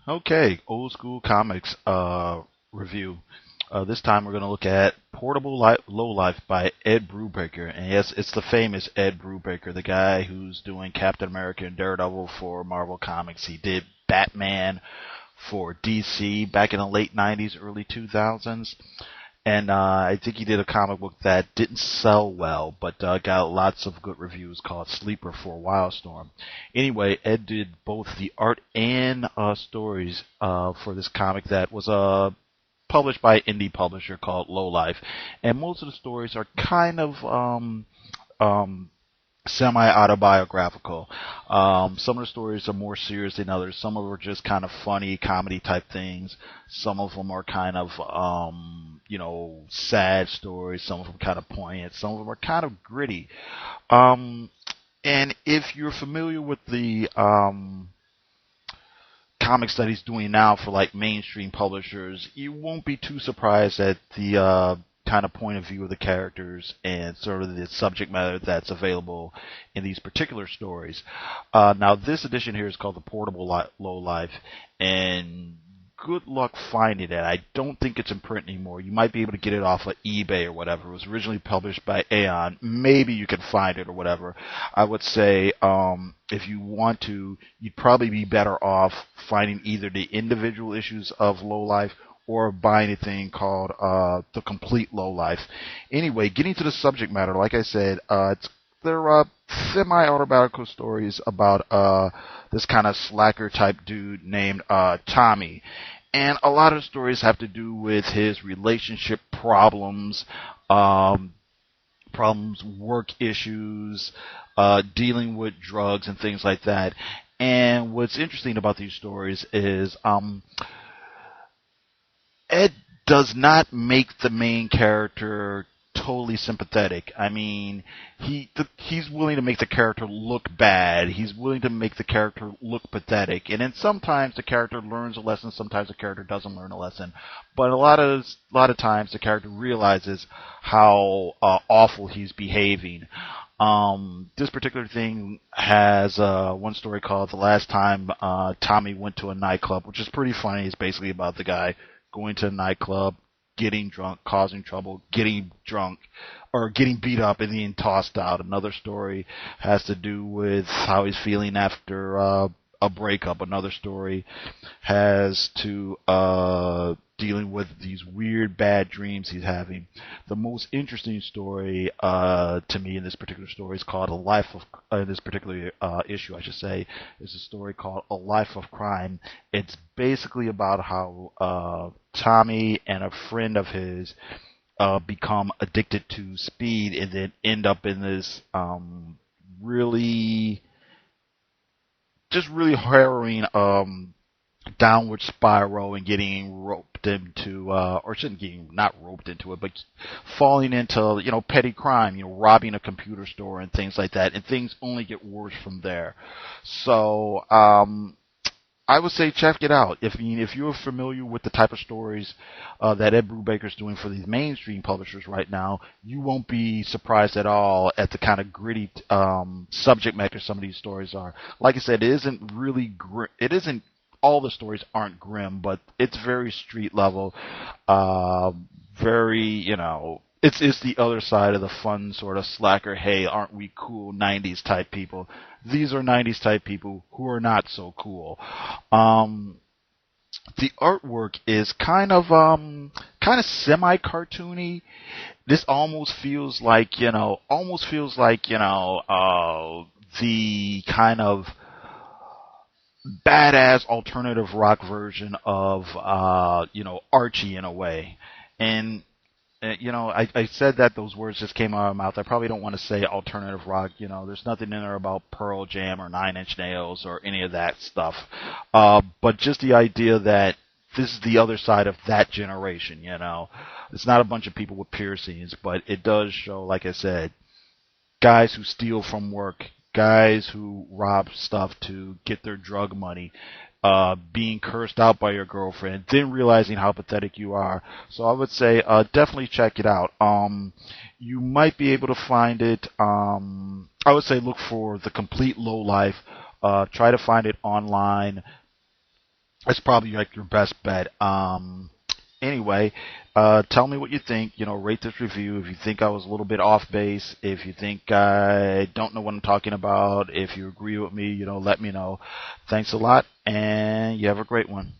Okay, old school comics review. This time we're going to look at Low Life by Ed Brubaker. And yes, it's the famous Ed Brubaker, the guy who's doing Captain America and Daredevil for Marvel Comics. He did Batman for DC back in the late 90s, early 2000s. And I think he did a comic book that didn't sell well, but got lots of good reviews called Sleeper for Wildstorm. Anyway, Ed did both the art and stories for this comic that was published by an indie publisher called Lowlife. And most of the stories are kind of um, semi-autobiographical. Some of the stories are more serious than others. Some of them are just kind of funny comedy type things. Some of them are kind of sad stories. Some of them kind of poignant. Some of them are kind of gritty. Um, and if you're familiar with the comics that he's doing now for like mainstream publishers, you won't be too surprised at the kind of point of view of the characters and sort of the subject matter that's available in these particular stories. Now, this edition here is called the Low Life, and good luck finding it. I don't think it's in print anymore. You might be able to get it off of eBay or whatever. It was originally published by Aeon. Maybe you can find it or whatever. I would say if you want to, you'd probably be better off finding either the individual issues of Low Life or buying a thing called The Complete Low Life. Anyway, getting to the subject matter, like I said, they're semi-autobiographical stories about this kind of slacker type dude named Tommy. And a lot of the stories have to do with his relationship problems, work issues, dealing with drugs and things like that. And what's interesting about these stories is Ed does not make the main character totally sympathetic. I mean, he's willing to make the character look bad. He's willing to make the character look pathetic. And then sometimes the character learns a lesson. Sometimes the character doesn't learn a lesson. But a lot of times the character realizes how awful he's behaving. This particular thing has one story called "The Last Time Tommy Went to a Nightclub," which is pretty funny. It's basically about the guy going to a nightclub, getting drunk, causing trouble, getting drunk, or getting beat up and being tossed out. Another story has to do with how he's feeling after a breakup. Another story has to dealing with these weird bad dreams he's having. The most interesting story to me in this particular story is called in this particular issue, I should say, is a story called A Life of Crime. It's basically about how Tommy and a friend of his become addicted to speed and then end up in this really harrowing downward spiral and getting roped into, or shouldn't getting not roped into it, but falling into petty crime, robbing a computer store and things like that, and things only get worse from there. So I would say check it out. If you're familiar with the type of stories that Ed Brubaker's doing for these mainstream publishers right now, you won't be surprised at all at the kind of gritty subject matter some of these stories are. Like I said, it isn't really it isn't. All the stories aren't grim, but it's very street level, very it's the other side of the fun sort of slacker. Hey, aren't we cool '90s type people? These are '90s type people who are not so cool. The artwork is kind of semi cartoony. This almost feels like the kind of badass alternative rock version of Archie in a way. And I said that those words just came out of my mouth. I probably don't want to say alternative rock. There's nothing in there about Pearl Jam or Nine Inch Nails or any of that stuff. But just the idea that this is the other side of that generation. It's not a bunch of people with piercings, but it does show, like I said, guys who steal from work, guys who rob stuff to get their drug money, being cursed out by your girlfriend, then realizing how pathetic you are. So I would say definitely check it out. You might be able to find it. I would say look for The Complete Low Life. Try to find it online. That's probably like your best bet. Anyway, tell me what you think. Rate this review. If you think I was a little bit off base, if you think I don't know what I'm talking about, if you agree with me, let me know. Thanks a lot, and you have a great one.